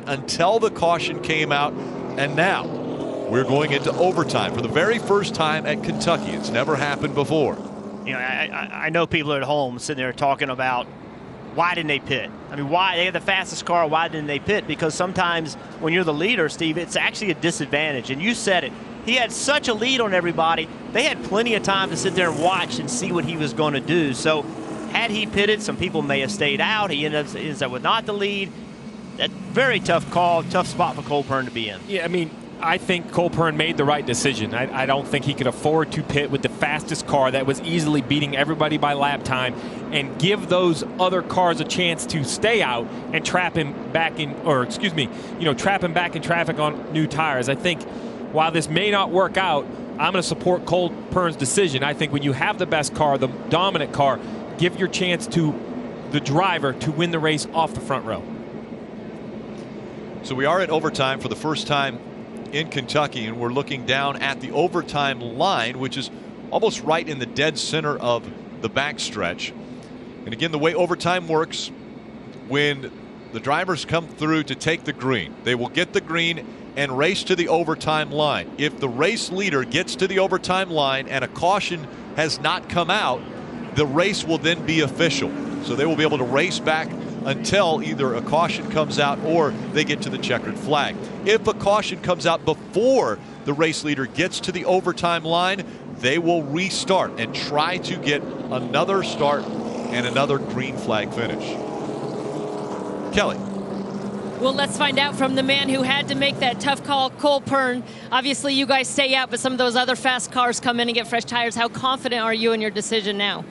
until the caution came out. And now we're going into overtime for the very first time at Kentucky. It's never happened before. You know, I know people at home sitting there talking about why didn't they pit? I mean, why? They had the fastest car. Why didn't they pit? Because sometimes when you're the leader, Steve, it's actually a disadvantage. And you said it. He had such a lead on everybody. They had plenty of time to sit there and watch and see what he was going to do. So had he pitted, some people may have stayed out. He ends up with not the lead. That very tough call, tough spot for Cole Pearn to be in. Yeah, I mean, I think Cole Pearn made the right decision. I don't think he could afford to pit with the fastest car that was easily beating everybody by lap time and give those other cars a chance to stay out and trap him back in, or excuse me, trap him back in traffic on new tires. I think while this may not work out, I'm going to support Cole Pearn's decision. I think when you have the best car, the dominant car, give your chance to the driver to win the race off the front row. So we are at overtime for the first time in Kentucky, and we're looking down at the overtime line, which is almost right in the dead center of the backstretch. And again, the way overtime works, when the drivers come through to take the green, they will get the green and race to the overtime line. If the race leader gets to the overtime line and a caution has not come out, the race will then be official. So they will be able to race back until either a caution comes out or they get to the checkered flag. If a caution comes out before the race leader gets to the overtime line, they will restart and try to get another start and another green flag finish. Kelly. Well, let's find out from the man who had to make that tough call, Cole Pearn. Obviously, you guys stay out, but some of those other fast cars come in and get fresh tires. How confident are you in your decision now?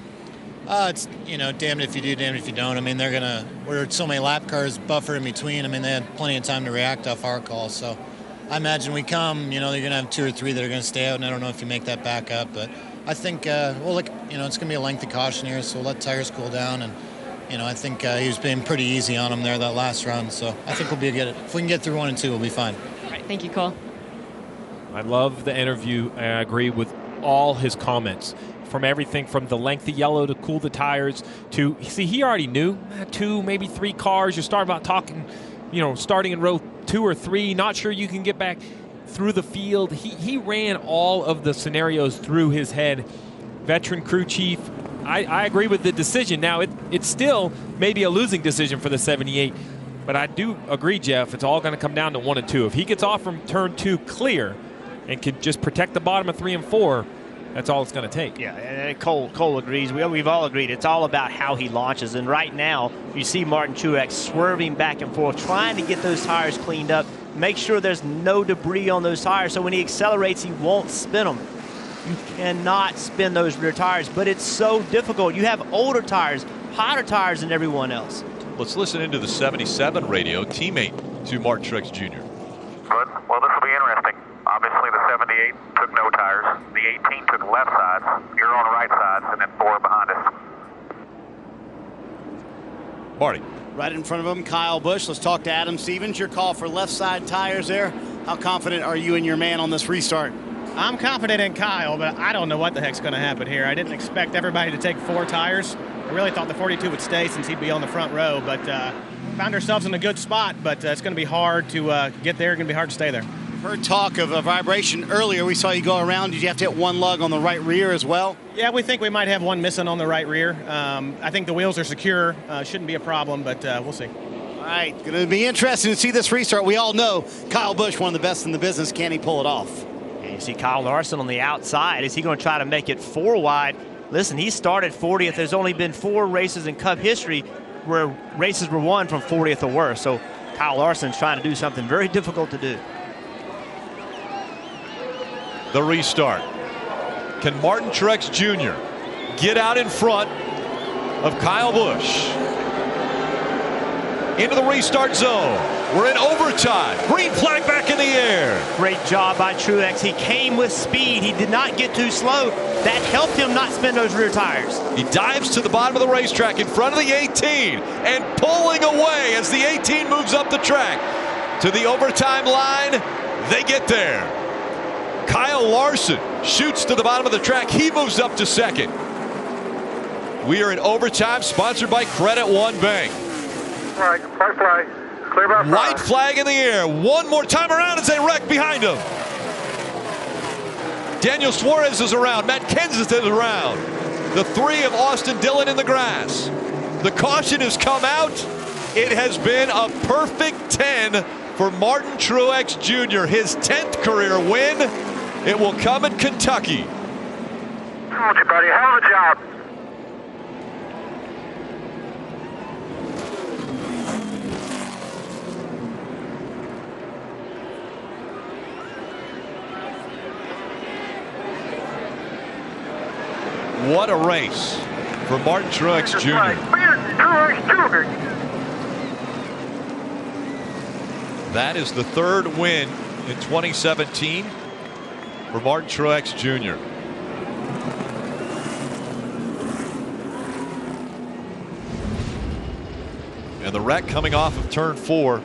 It's, damned if you do, damned if you don't. I mean, we're so many lap cars buffer in between. I mean, they had plenty of time to react off our call. So I imagine we come, you're going to have 2 or 3 that are going to stay out, and I don't know if you make that back up. But I think, it's going to be a lengthy caution here, so we'll let tires cool down. And, I think he was being pretty easy on him there that last run. So I think we'll be good. If we can get through 1 and 2, we'll be fine. All right, thank you, Cole. I love the interview, and I agree with all his comments. From everything from the lengthy yellow to cool the tires to, see, he already knew 2, maybe 3 cars. You're starting about talking, starting in row 2 or 3, not sure you can get back through the field. He ran all of the scenarios through his head. Veteran crew chief, I agree with the decision. Now, it's still maybe a losing decision for the 78, but I do agree, Jeff, it's all going to come down to 1 and 2. If he gets off from turn 2 clear and can just protect the bottom of 3 and 4, that's all it's going to take. Yeah, and Cole agrees. We've all agreed. It's all about how he launches. And right now, you see Martin Truex swerving back and forth, trying to get those tires cleaned up, make sure there's no debris on those tires, so when he accelerates, he won't spin them. You cannot spin those rear tires, but it's so difficult. You have older tires, hotter tires than everyone else. Let's listen into the 77 radio, teammate to Martin Truex Jr. Good. Well, this will be interesting. Obviously, the 78 took no tires. The 18 took left sides. You're on right sides, and then 4 behind us. Marty. Right in front of him, Kyle Busch. Let's talk to Adam Stevens. Your call for left side tires there. How confident are you and your man on this restart? I'm confident in Kyle, but I don't know what the heck's going to happen here. I didn't expect everybody to take 4 tires. I really thought the 42 would stay since he'd be on the front row, but found ourselves in a good spot, but it's going to be hard to get there. It's going to be hard to stay there. Heard talk of a vibration earlier. We saw you go around. Did you have to hit 1 lug on the right rear as well? Yeah, we think we might have 1 missing on the right rear. I think the wheels are secure. Shouldn't be a problem, but we'll see. All right, going to be interesting to see this restart. We all know Kyle Busch, one of the best in the business. Can he pull it off? And you see Kyle Larson on the outside. Is he going to try to make it 4 wide? Listen, he started 40th. There's only been 4 races in Cup history where races were won from 40th or worse. So Kyle Larson's trying to do something very difficult to do. The restart. Can Martin Truex Jr. get out in front of Kyle Busch? Into the restart zone. We're in overtime. Green flag back in the air. Great job by Truex. He came with speed. He did not get too slow. That helped him not spin those rear tires. He dives to the bottom of the racetrack in front of the 18 and pulling away as the 18 moves up the track to the overtime line. They get there. Kyle Larson shoots to the bottom of the track. He moves up to second. We are in overtime, sponsored by Credit One Bank. All right, first play. Clear by 5. White flag in the air. One more time around as they wreck behind him. Daniel Suarez is around. Matt Kenseth is around. The 3 of Austin Dillon in the grass. The caution has come out. It has been a perfect 10 for Martin Truex Jr. His 10th career win. It will come in Kentucky. Told you, buddy. Hell of a job. What a race for Martin Truex Jr. That is the 3rd win in 2017 for Martin Truex Jr. And the wreck coming off of turn 4.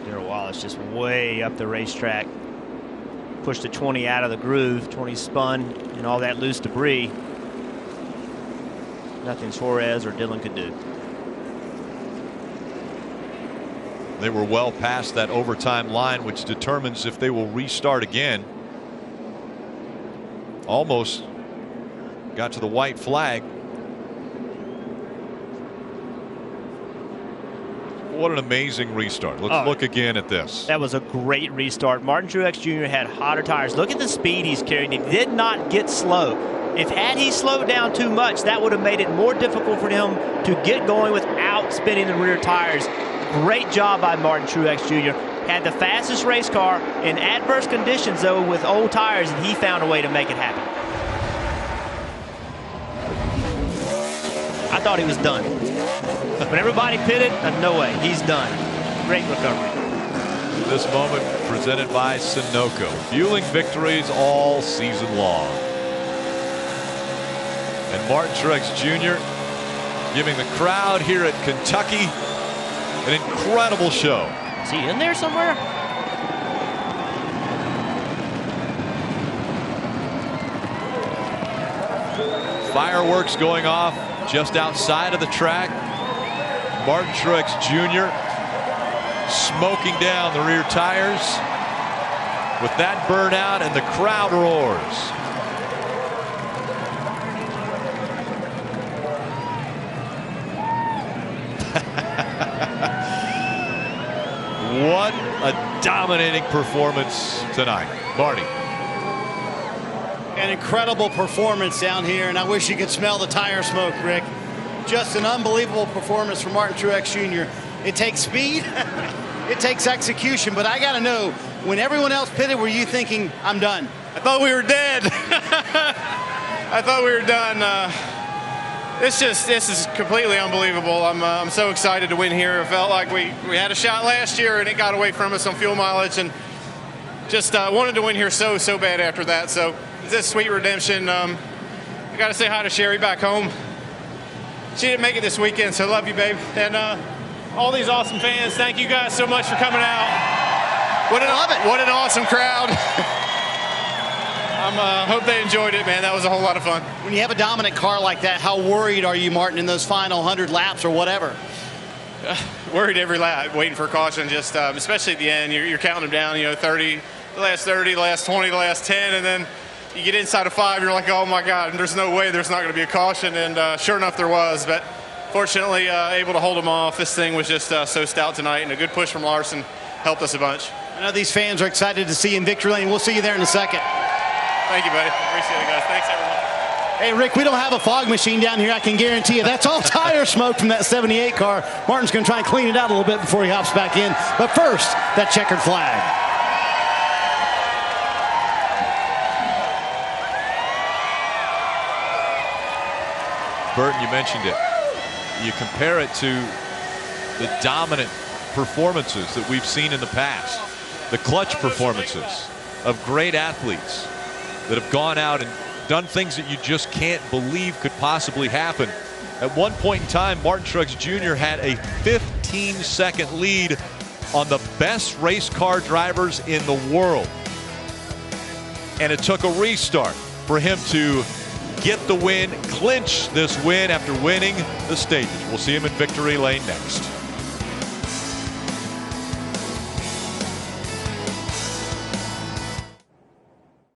Darrell Wallace just way up the racetrack. Pushed the 20 out of the groove. 20 spun and all that loose debris. Nothing Suarez or Dillon could do. They were well past that overtime line, which determines if they will restart again. Almost got to the white flag. What an amazing restart. Let's look again at this. That was a great restart. Martin Truex Jr. had hotter tires. Look at the speed he's carrying. He did not get slow. If had he slowed down too much, that would have made it more difficult for him to get going without spinning the rear tires. Great job by Martin Truex Jr. Had the fastest race car in adverse conditions, though, with old tires, and he found a way to make it happen. I thought he was done. When everybody pitted, no way, he's done. Great recovery. This moment presented by Sunoco, fueling victories all season long. And Martin Truex Jr. giving the crowd here at Kentucky an incredible show. Is he in there somewhere? Fireworks going off just outside of the track. Martin Truex Jr. smoking down the rear tires with that burnout, and the crowd roars. What a dominating performance tonight. Marty. An incredible performance down here, and I wish you could smell the tire smoke, Rick. Just an unbelievable performance from Martin Truex Jr. It takes speed, it takes execution, but I got to know, when everyone else pitted, were you thinking, I'm done? I thought we were dead. I thought we were done. This is completely unbelievable. I'm so excited to win here. It felt like we had a shot last year and it got away from us on fuel mileage, and just wanted to win here so bad after that. So it's a sweet redemption. I got to say hi to Sherry back home. She didn't make it this weekend, so love you, babe. And all these awesome fans, thank you guys so much for coming out. What an awesome crowd. Hope they enjoyed it, man. That was a whole lot of fun. When you have a dominant car like that, how worried are you, Martin, in those final 100 laps or whatever? Worried every lap, waiting for caution, just especially at the end. You're counting them down, 30, the last 30, the last 20, the last 10, and then you get inside of 5, you're like, oh my God, there's no way there's not going to be a caution, and sure enough there was, but fortunately able to hold them off. This thing was just so stout tonight, and a good push from Larson helped us a bunch. I know these fans are excited to see you in victory lane. We'll see you there in a second. Thank you, buddy. Appreciate it, guys. Thanks, everyone. Hey, Rick, we don't have a fog machine down here, I can guarantee you. That's all tire smoke from that 78 car. Martin's going to try and clean it out a little bit before he hops back in. But first, that checkered flag. Burton, you mentioned it. You compare it to the dominant performances that we've seen in the past, the clutch performances of great athletes that have gone out and done things that you just can't believe could possibly happen. At one point in time, Martin Truex Jr. had a 15-second lead on the best race car drivers in the world. And it took a restart for him to get the win, clinch this win after winning the stages. We'll see him in victory lane next.